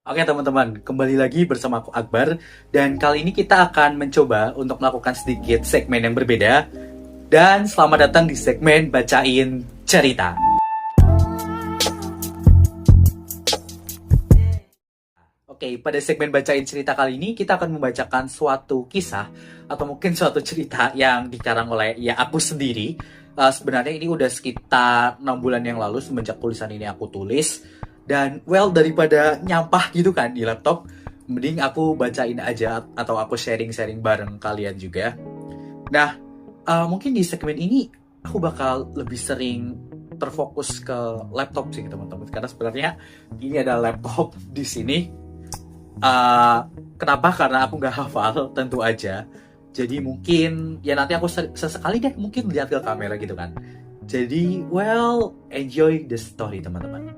Oke teman-teman, kembali lagi bersama aku Akbar. Dan kali ini kita akan mencoba untuk melakukan sedikit segmen yang berbeda. Dan selamat datang di segmen Bacain Cerita. Oke, pada segmen Bacain Cerita kali ini kita akan membacakan suatu kisah atau mungkin suatu cerita yang dikarang oleh ya aku sendiri. Sebenarnya ini udah sekitar 6 bulan yang lalu semenjak tulisan ini aku tulis. Dan well, daripada nyampah gitu kan di laptop, mending aku bacain aja atau aku sharing-sharing bareng kalian juga. Nah, mungkin di segmen ini aku bakal lebih sering terfokus ke laptop sih teman-teman, karena sebenarnya ini ada laptop di sini. Kenapa? Karena aku nggak hafal tentu aja. Jadi mungkin ya nanti aku sesekali deh mungkin lihat ke kamera gitu kan. Jadi well, enjoy the story teman-teman.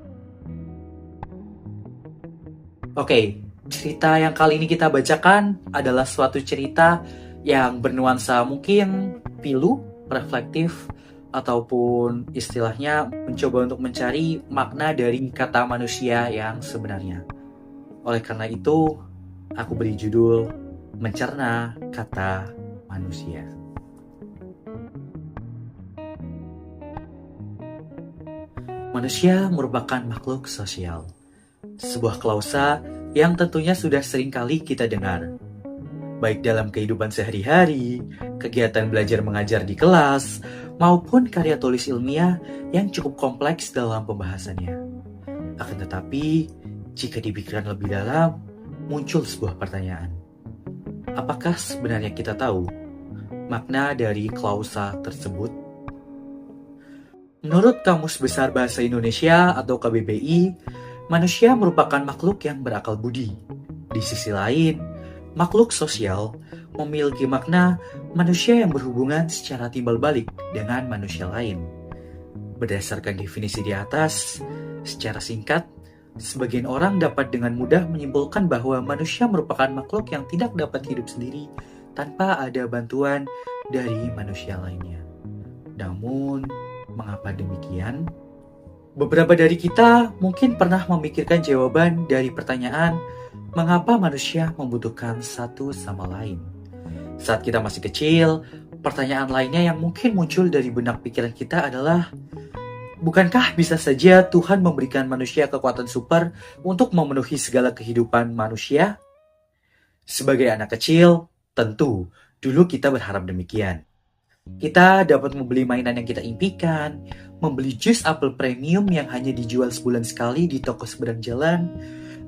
Oke, cerita yang kali ini kita bacakan adalah suatu cerita yang bernuansa mungkin pilu, reflektif, ataupun istilahnya mencoba untuk mencari makna dari kata manusia yang sebenarnya. Oleh karena itu, aku beri judul Mencerna Kata Manusia. Manusia merupakan makhluk sosial. Sebuah klausa yang tentunya sudah sering kali kita dengar. Baik dalam kehidupan sehari-hari, kegiatan belajar mengajar di kelas, maupun karya tulis ilmiah yang cukup kompleks dalam pembahasannya. Akan tetapi, jika dipikirkan lebih dalam, muncul sebuah pertanyaan. Apakah sebenarnya kita tahu makna dari klausa tersebut? Menurut Kamus Besar Bahasa Indonesia atau KBBI, manusia merupakan makhluk yang berakal budi. Di sisi lain, makhluk sosial memiliki makna manusia yang berhubungan secara timbal balik dengan manusia lain. Berdasarkan definisi di atas, secara singkat, sebagian orang dapat dengan mudah menyimpulkan bahwa manusia merupakan makhluk yang tidak dapat hidup sendiri tanpa ada bantuan dari manusia lainnya. Namun, mengapa demikian? Beberapa dari kita mungkin pernah memikirkan jawaban dari pertanyaan mengapa manusia membutuhkan satu sama lain. Saat kita masih kecil, pertanyaan lainnya yang mungkin muncul dari benak pikiran kita adalah, bukankah bisa saja Tuhan memberikan manusia kekuatan super untuk memenuhi segala kehidupan manusia? Sebagai anak kecil, tentu dulu kita berharap demikian. Kita dapat membeli mainan yang kita impikan, membeli jus apel premium yang hanya dijual sebulan sekali di toko seberang jalan,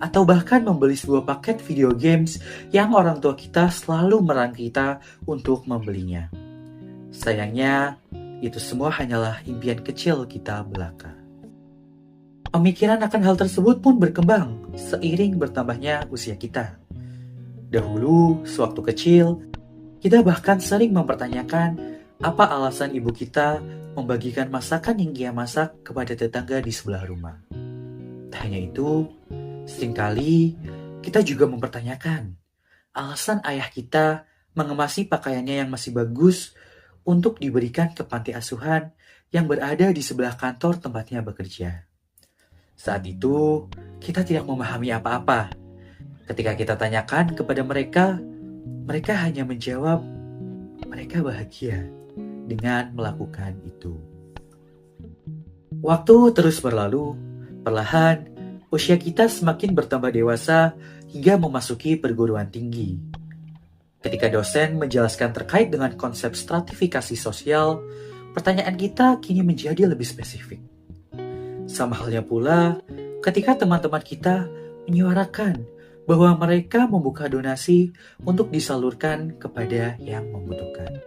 atau bahkan membeli sebuah paket video games yang orang tua kita selalu merang kita untuk membelinya. Sayangnya, itu semua hanyalah impian kecil kita belaka. Pemikiran akan hal tersebut pun berkembang seiring bertambahnya usia kita. Dahulu, sewaktu kecil, kita bahkan sering mempertanyakan apa alasan ibu kita membagikan masakan yang ia masak kepada tetangga di sebelah rumah. Tak hanya itu, seringkali kita juga mempertanyakan alasan ayah kita mengemasi pakaiannya yang masih bagus untuk diberikan ke panti asuhan yang berada di sebelah kantor tempatnya bekerja. Saat itu, kita tidak memahami apa-apa. Ketika kita tanyakan kepada mereka, mereka hanya menjawab, mereka bahagia dengan melakukan itu. Waktu terus berlalu, perlahan usia kita semakin bertambah dewasa hingga memasuki perguruan tinggi. Ketika dosen menjelaskan terkait dengan konsep stratifikasi sosial, pertanyaan kita kini menjadi lebih spesifik. Sama halnya pula ketika teman-teman kita menyuarakan bahwa mereka membuka donasi untuk disalurkan kepada yang membutuhkan.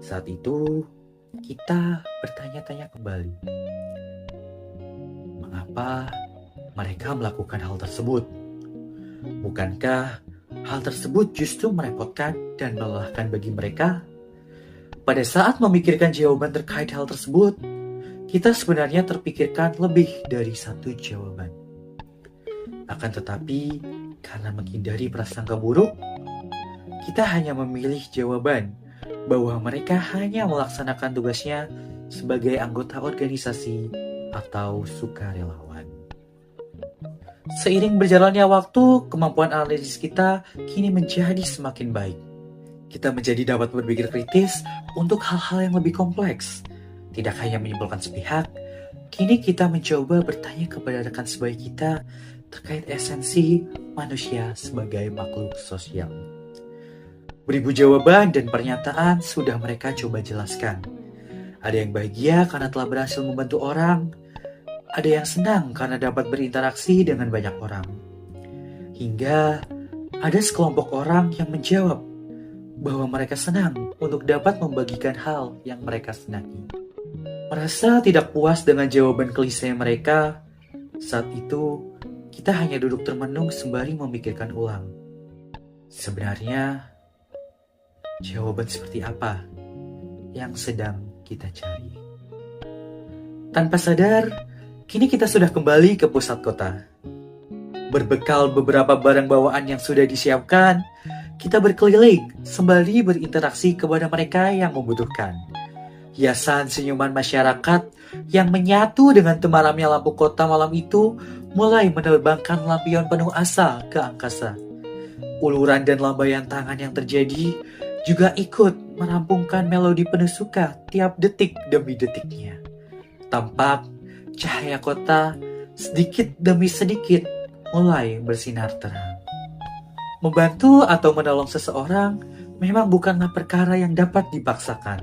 Saat itu, kita bertanya-tanya kembali. Mengapa mereka melakukan hal tersebut? Bukankah hal tersebut justru merepotkan dan melelahkan bagi mereka? Pada saat memikirkan jawaban terkait hal tersebut, kita sebenarnya terpikirkan lebih dari satu jawaban. Akan tetapi, karena menghindari prasangka buruk, kita hanya memilih jawaban bahwa mereka hanya melaksanakan tugasnya sebagai anggota organisasi atau sukarelawan. Seiring berjalannya waktu, kemampuan analisis kita kini menjadi semakin baik. Kita menjadi dapat berpikir kritis untuk hal-hal yang lebih kompleks. Tidak hanya menyimpulkan sepihak, kini kita mencoba bertanya kepada rekan sebaya kita terkait esensi manusia sebagai makhluk sosial. Beribu jawaban dan pernyataan sudah mereka coba jelaskan. Ada yang bahagia karena telah berhasil membantu orang, ada yang senang karena dapat berinteraksi dengan banyak orang. Hingga ada sekelompok orang yang menjawab bahwa mereka senang untuk dapat membagikan hal yang mereka senangi. Merasa tidak puas dengan jawaban klise mereka, saat itu kita hanya duduk termenung sembari memikirkan ulang. Sebenarnya, jawaban seperti apa yang sedang kita cari? Tanpa sadar, kini kita sudah kembali ke pusat kota. Berbekal beberapa barang bawaan yang sudah disiapkan, kita berkeliling sembari berinteraksi kepada mereka yang membutuhkan. Hiasan senyuman masyarakat yang menyatu dengan temaramnya lampu kota malam itu mulai menerbangkan lampion penuh asa ke angkasa. Uluran dan lambaian tangan yang terjadi juga ikut merampungkan melodi penuh suka tiap detik demi detiknya. Tampak cahaya kota sedikit demi sedikit mulai bersinar terang. Membantu atau menolong seseorang memang bukanlah perkara yang dapat dipaksakan.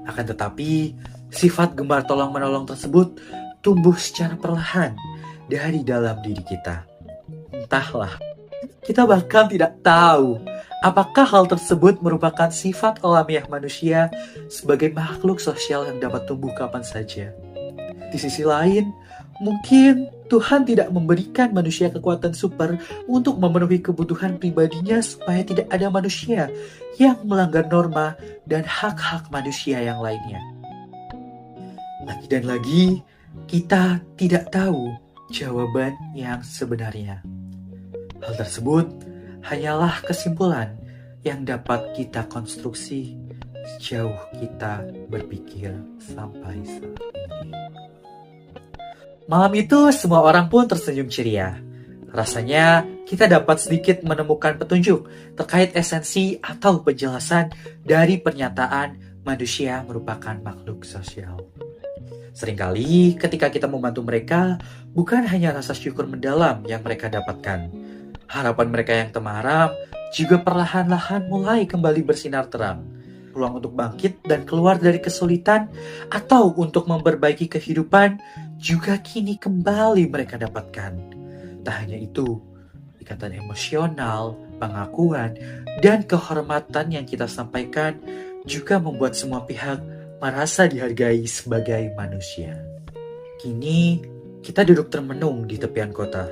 Akan tetapi, sifat gemar tolong-menolong tersebut tumbuh secara perlahan dari dalam diri kita. Entahlah, kita bahkan tidak tahu apakah hal tersebut merupakan sifat alamiah manusia sebagai makhluk sosial yang dapat tumbuh kapan saja. Di sisi lain, mungkin Tuhan tidak memberikan manusia kekuatan super untuk memenuhi kebutuhan pribadinya supaya tidak ada manusia yang melanggar norma dan hak-hak manusia yang lainnya. Lagi dan lagi, kita tidak tahu jawaban yang sebenarnya. Hal tersebut hanyalah kesimpulan yang dapat kita konstruksi sejauh kita berpikir sampai saat ini. Malam itu semua orang pun tersenyum ceria. Rasanya kita dapat sedikit menemukan petunjuk terkait esensi atau penjelasan dari pernyataan manusia merupakan makhluk sosial. Seringkali ketika kita membantu mereka, bukan hanya rasa syukur mendalam yang mereka dapatkan. Harapan mereka yang temaram juga perlahan-lahan mulai kembali bersinar terang. Peluang untuk bangkit dan keluar dari kesulitan atau untuk memperbaiki kehidupan juga kini kembali mereka dapatkan. Tak hanya itu, ikatan emosional, pengakuan, dan kehormatan yang kita sampaikan juga membuat semua pihak merasa dihargai sebagai manusia. Kini, kita duduk termenung di tepian kota,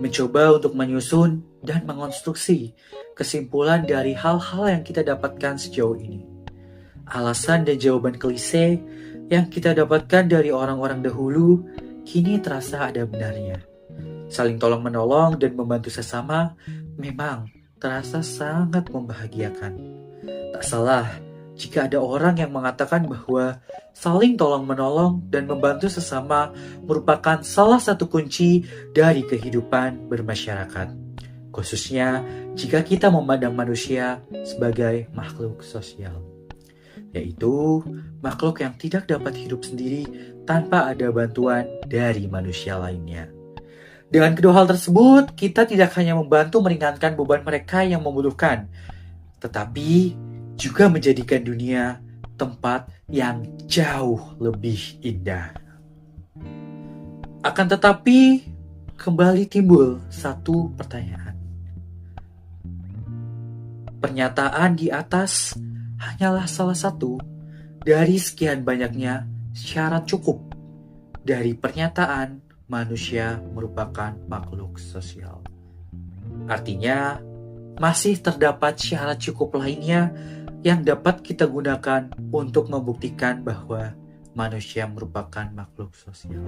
mencoba untuk menyusun dan mengonstruksi kesimpulan dari hal-hal yang kita dapatkan sejauh ini. Alasan dan jawaban klise yang kita dapatkan dari orang-orang dahulu kini terasa ada benarnya. Saling tolong-menolong dan membantu sesama memang terasa sangat membahagiakan. Tak salah jika ada orang yang mengatakan bahwa saling tolong-menolong dan membantu sesama merupakan salah satu kunci dari kehidupan bermasyarakat. Khususnya jika kita memandang manusia sebagai makhluk sosial, yaitu makhluk yang tidak dapat hidup sendiri tanpa ada bantuan dari manusia lainnya. Dengan kedua hal tersebut, kita tidak hanya membantu meringankan beban mereka yang membutuhkan, tetapi juga menjadikan dunia tempat yang jauh lebih indah. Akan tetapi, kembali timbul satu pertanyaan. Pernyataan di atas hanyalah salah satu dari sekian banyaknya syarat cukup dari pernyataan manusia merupakan makhluk sosial. Artinya, masih terdapat syarat cukup lainnya yang dapat kita gunakan untuk membuktikan bahwa manusia merupakan makhluk sosial.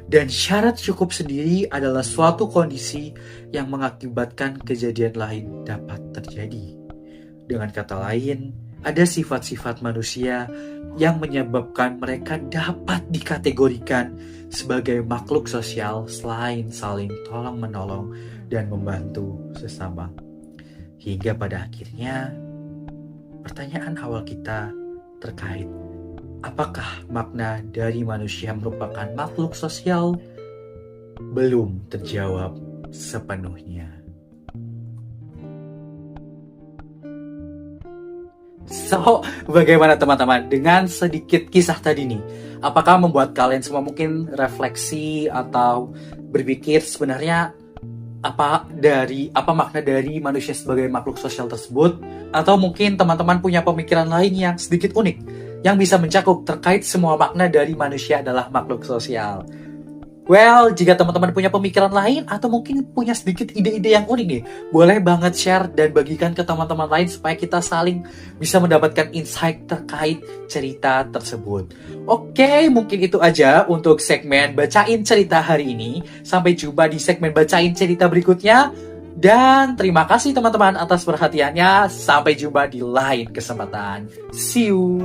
Dan syarat cukup sendiri adalah suatu kondisi yang mengakibatkan kejadian lain dapat terjadi. Dengan kata lain, ada sifat-sifat manusia yang menyebabkan mereka dapat dikategorikan sebagai makhluk sosial selain saling tolong-menolong dan membantu sesama. Hingga pada akhirnya, pertanyaan awal kita terkait apakah makna dari manusia merupakan makhluk sosial belum terjawab sepenuhnya. So, bagaimana teman-teman dengan sedikit kisah tadi nih? Apakah membuat kalian semua mungkin refleksi atau berpikir sebenarnya apa makna dari manusia sebagai makhluk sosial tersebut? Atau mungkin teman-teman punya pemikiran lain yang sedikit unik yang bisa mencakup terkait semua makna dari manusia adalah makhluk sosial? Well, jika teman-teman punya pemikiran lain atau mungkin punya sedikit ide-ide yang unik nih, boleh banget share dan bagikan ke teman-teman lain supaya kita saling bisa mendapatkan insight terkait cerita tersebut. Oke, mungkin itu aja untuk segmen Bacain Cerita hari ini. Sampai jumpa di segmen Bacain Cerita berikutnya. Dan terima kasih teman-teman atas perhatiannya. Sampai jumpa di lain kesempatan. See you!